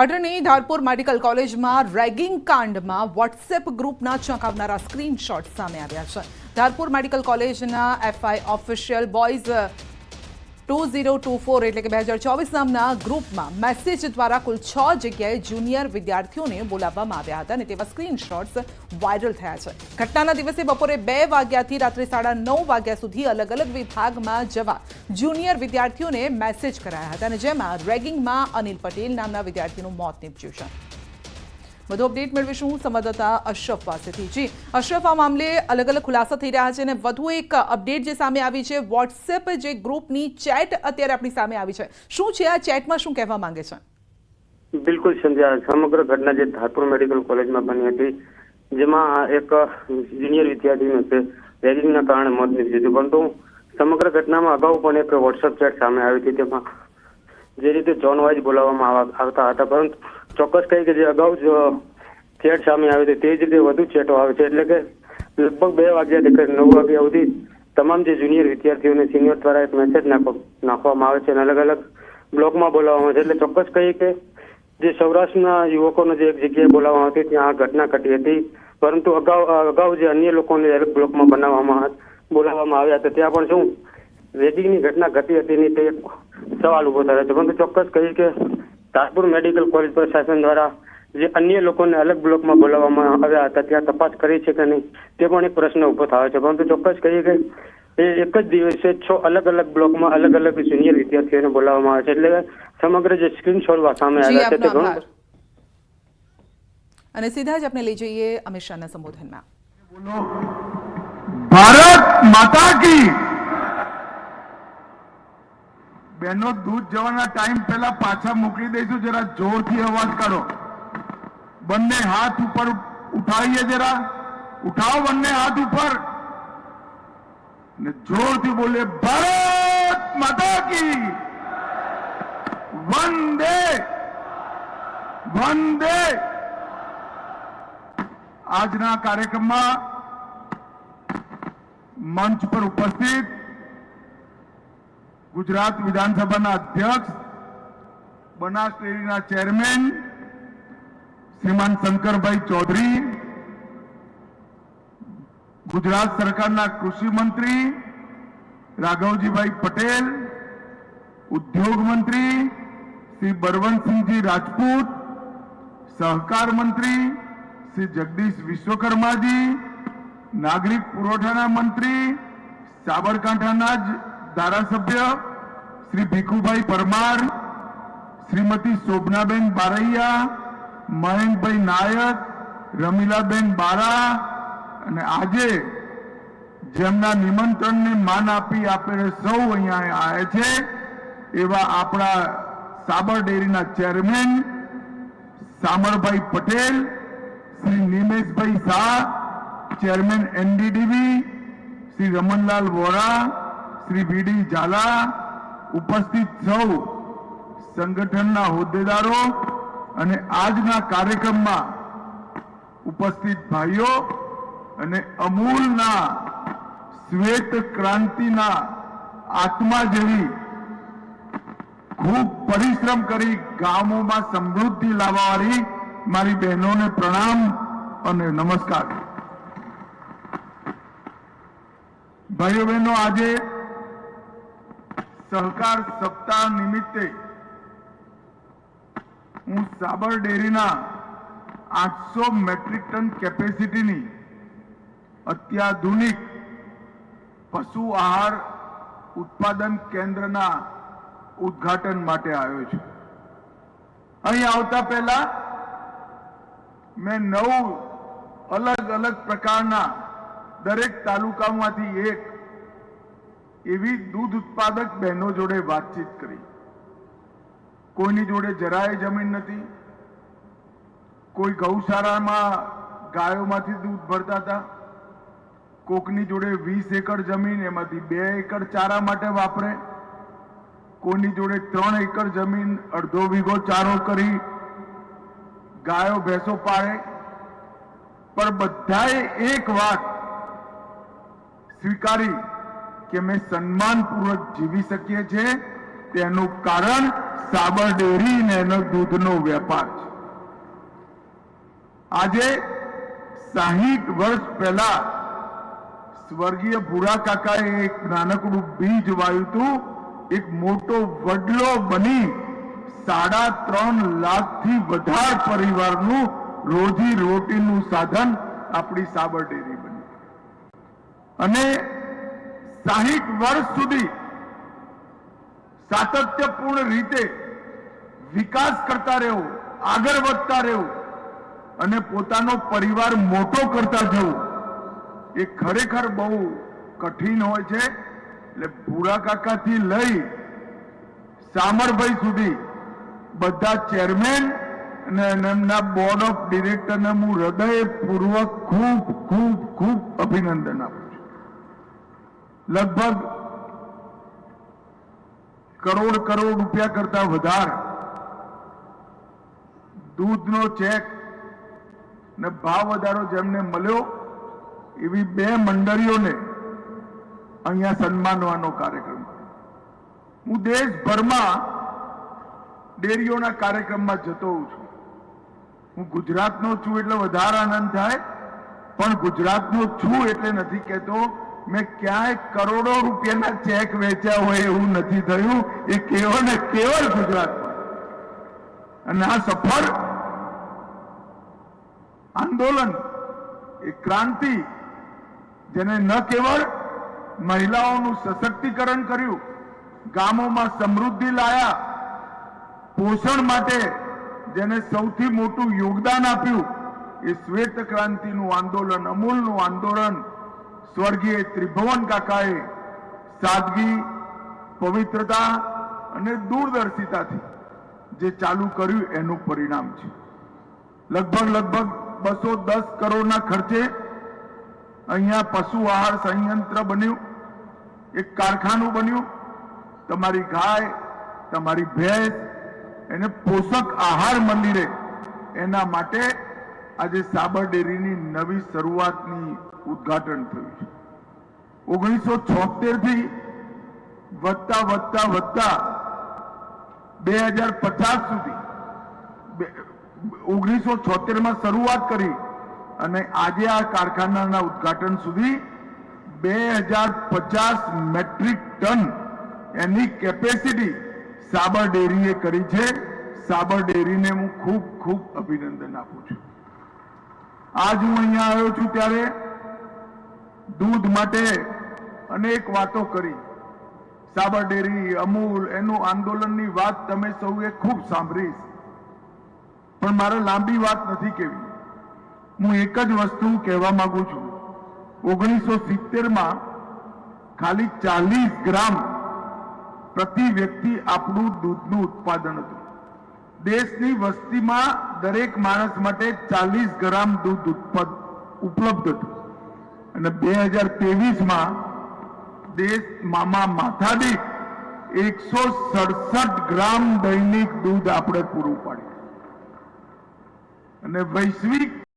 પાટણની ધારપુર મેડિકલ કોલેજમાં ragging કાંડમાં WhatsApp ગ્રુપના ચોંકાવનારા સ્ક્રીનશોટ સામે આવ્યા છે। ધારપુર મેડિકલ કોલેજના એફઆઈ ઓફિશિયલ બોયઝ 2024 એટલે કે 2024 નામના ગ્રુપમાં મેસેજ દ્વારા કુલ 6 જગ્યાએ જુનિયર વિદ્યાર્થીઓને બોલાવવામાં આવ્યા હતા અને તેવા સ્ક્રીનશોટ્સ વાયરલ થયા છે। ઘટનાના દિવસે બપોરે 2 વાગ્યાથી રાત્રે 9:30 વાગ્યા સુધી અલગ અલગ વિભાગમાં જવા જુનિયર વિદ્યાર્થીઓને મેસેજ કરાયા હતા અને જેમાં રેગિંગમાં અનિલ પટેલ નામના વિદ્યાર્થીનું મોત નીપજ્યું છે। વધુ અપડેટ મેળવીશું સંવાદદાતા અશરફ પાસેથી। જી અશરફ, આ મામલે અલગ અલગ ખુલાસા થઈ રહ્યા છે અને વધુ એક અપડેટ જે સામે આવી છે, વોટ્સએપ જે ગ્રુપની ચેટ અત્યારે આપણી સામે આવી છે, શું છે આ ચેટમાં, શું કહેવા માંગે છે? બિલકુલ સંધ્યા, સમગ્ર ઘટના જે ધારપુર મેડિકલ કોલેજમાં બની હતી, જેમાં એક જુનિયર વિદ્યાર્થીનું રેગિંગના કારણે મોત નીપજ્યું હતું, પરંતુ સમગ્ર ઘટનામાં અગાઉ પણ એક વોટ્સએપ ચેટ સામે આવી હતી, તેમાં જે રીતે જોન વાઇઝ બોલાવવામાં આવતા હતા, પરંતુ ચોક્કસ કહી કે જે અગાઉ જ ચેટ સામે આવી હતી તે જ રીતે વધુ ચેટો આવે છે। એટલે કે લગભગ 2 વાગ્યાથી 9 વાગ્યા સુધી તમામ જે જુનિયર વિદ્યાર્થીઓને સિનિયર દ્વારા એક મેસેજ નાખવામાં આવે છે અને અલગ અલગ બ્લોકમાં બોલાવવામાં આવે છે। એટલે ચોક્કસ કહી કે જે સૌરાષ્ટ્રના યુવકોને જે એક જગ્યાએ બોલાવવામાં આવતી ત્યાં આ ઘટના ઘટી હતી, પરંતુ અગાઉ જે અન્ય લોકોને અલગ બ્લોકમાં બોલાવવામાં આવ્યા હતા ત્યાં પણ શું રેગિંગની ઘટના ઘટી હતી નહીં તે એક સવાલ ઉભો થયો છે। પરંતુ ચોક્કસ કહી કે ધારપુર મેડિકલ કોલેજ પ્રશાસન દ્વારા જે અન્ય લોકોને અલગ બ્લોકમાં બોલાવવામાં આવ્યા હતા ત્યાં તપાસ કરી છે કે નહીં તે પણ એક પ્રશ્ન ઉભો થયો છે। પરંતુ ચોક્કસ કહીએ કે એક જ દિવસે 6 અલગ અલગ બ્લોકમાં અલગ અલગ જુનિયર વિદ્યાર્થીઓને બોલાવવામાં આવે છે। એટલે સમગ્ર જે સ્ક્રીનશોટ સામે આવ્યા છે તે ઘણું અને સીધા જ આપણે લઈ જઈએ અમિત શાહના સંબોધનમાં। ભારત માતા કી બહેનો, દૂધ જવાના ટાઈમ પહેલા પાછા મોકલી દઈશું, જરા જોરથી અવાજ કાઢો, બંને હાથ ઉપર ઉઠાવીએ, જરા ઉઠાવો બંને હાથ ઉપર ને જોરથી બોલે ભારત માતા કી વંદે વંદે। આજના કાર્યક્રમમાં મંચ પર ઉપસ્થિત ગુજરાત વિધાનસભાના અધ્યક્ષ, બનાસ ડેરીના ચેરમેન શ્રીમાન શંકરભાઈ ચૌધરી, ગુજરાત સરકારના કૃષિ મંત્રી રાઘવજીભાઈ પટેલ, ઉદ્યોગ મંત્રી શ્રી બળવંતસિંહજી રાજપૂત, સહકાર મંત્રી શ્રી જગદીશ વિશ્વકર્માજી, નાગરિક પુરવઠાના મંત્રી સાબરકાંઠાના જ ધારાસભ્ય શ્રી ભીખુભાઈ પરમાર, શ્રીમતી શોભનાબેન બારૈયા, મયંકભાઈ નાયક, રમીલાબેન બારા અને આજે જેમના નિમંત્રણને માન આપી આપણે સૌ અહીંયા આવ્યા છે એવા આપણા સાબર ડેરીના chairman Samarbhai Patel, Shri Nimeshbhai Shah, chairman NDDB Shri Ramanlal Vora, Shri V D Zala, ઉપસ્થિત સૌ સંગઠનના હોદ્દેદારો અને આજના કાર્યક્રમમાં ઉપસ્થિત ભાઈઓ અને અમૂલના શ્વેત ક્રાંતિના આત્મા જેવી ખૂબ પરિશ્રમ કરી ગામોમાં સમૃદ્ધિ લાવવાવાળી મારી બહેનોને પ્રણામ અને નમસ્કાર। ભાઈઓ બહેનો, આજે સહકાર સપ્તાહ નિમિત્તે હું સાબર ડેરીના 800 મેટ્રિક ટન કેપેસિટીની અત્યાધુનિક પશુ આહાર ઉત્પાદન કેન્દ્રના ઉદ્ઘાટન માટે આવ્યો છું। અહીં આવતા પહેલા મેં 9 અલગ અલગ પ્રકારના દરેક તાલુકામાંથી એક એવી દૂધ ઉત્પાદક બહેનો જોડે વાતચીત કરી। કોઈની જોડે જરાય જમીન નથી, કોઈ ગૌશાળામાં ગાયોમાંથી દૂધ ભરતા હતા, કોકની જોડે 20 એકર જમીન, એમાંથી 2 એકર ચારા માટે વાપરે, કોઈની જોડે 3 એકર જમીન, અડધો વીઘો ચારો કરી ગાયો ભેંસો પાળે, પણ બધાએ એક વાત સ્વીકારી કે અમે સન્માનપૂર્વક જીવી શકીએ છીએ। તેનું કારણ સાબર ડેરી ને એનો દૂધનો વેપાર છે. આજે 60 વર્ષ પહેલા સ્વર્ગીય ભૂરા કાકાએ એક નાનકડું બીજ વાવ્યું હતું. એક મોટો વડલો બની 3.5 લાખથી વધારે પરિવારનું રોજી રોટીનું સાધન આપણી સાબર ડેરી બની અને 60 વર્ષ સુધી સાતત્યપૂર્ણ રીતે વિકાસ કરતા રહેવું, આગળ વધતા રહેવું અને પોતાનો પરિવાર મોટો કરતા જવું એ ખરેખર બહુ કઠિન હોય છે. એટલે ભૂરા કાકાથી લઈ સામરભાઈ સુધી બધા ચેરમેન અને એમના બોર્ડ ઓફ ડિરેક્ટરને હું હૃદયપૂર્વક ખૂબ ખૂબ ખૂબ અભિનંદન આપું છું. લગભગ કરોડ રૂપિયા કરતા વધારે દૂધનો ચેક ને ભાવ વધારો જેમને મળ્યો એવી 2 મંડળીઓને અહીંયા સન્માનવાનો કાર્યક્રમ. હું દેશભરમાં ડેરીઓના કાર્યક્રમમાં જતો હોઉં છું. હું ગુજરાતનો છું એટલે વધારે આનંદ થાય, પણ ગુજરાતનો છું એટલે નથી કહેતો મેં ક્યાંય કરોડો રૂપિયાના ચેક વેચ્યા હોય એવું નથી થયું. એ કેવળ ને કેવળ ગુજરાતમાં. અને આ સફળ આંદોલન, એ ક્રાંતિ, જેને ન કેવળ મહિલાઓનું સશક્તિકરણ કર્યું, ગામોમાં સમૃદ્ધિ લાયા, પોષણ માટે જેને સૌથી મોટું યોગદાન આપ્યું, એ શ્વેત ક્રાંતિનું આંદોલન, અમૂલનું આંદોલન સ્વર્ગીય ત્રિભુવન કાકાએ સાદગી, પવિત્રતા અને દૂરદર્શિતાથી જે ચાલુ કર્યું એનું પરિણામ છે. લગભગ 210 કરોડના ખર્ચે અહીંયા પશુ આહાર સંયંત્ર બન્યું, એક કારખાનું બન્યું. તમારી ગાય, તમારી ભેંસ એને પોષક આહાર મળી રહે એના માટે આજે સાબર ડેરીની નવી શરૂઆતની ઉદ્ઘાટન થયું છે. 1976 થી વધતા 2050 સુધી 1976 માં શરૂઆત કરી અને આજે આ કારખાનાના ઉદ્ઘાટન સુધી 2050 મેટ્રિક ટન એની કેપેસિટી સાબર ડેરીએ કરી છે. સાબર ડેરીને હું ખૂબ ખૂબ અભિનંદન આપું છું. આજ હું અહીંયા આવ્યો છું ત્યારે દૂધ માટે અનેક વાતો કરી. સાબર ડેરી, અમૂલ, એનું આંદોલનની વાત તમે સૌએ ખૂબ સાંભળી, પણ મારે લાંબી વાત નથી કહેવી. હું એક જ વસ્તુ કહેવા માંગુ છું. 1970 ખાલી 40 ગ્રામ પ્રતિ વ્યક્તિ આપણું દૂધનું ઉત્પાદન હતું. દેશની વસ્તીમાં દરેક માણસ માટે 40 ગ્રામ દૂધ ઉપલબ્ધ હતું અને 2023 દેશમાં માથાદીઠ 167 ગ્રામ દૈનિક દૂધ આપણે પૂરું પાડ્યું અને વૈશ્વિક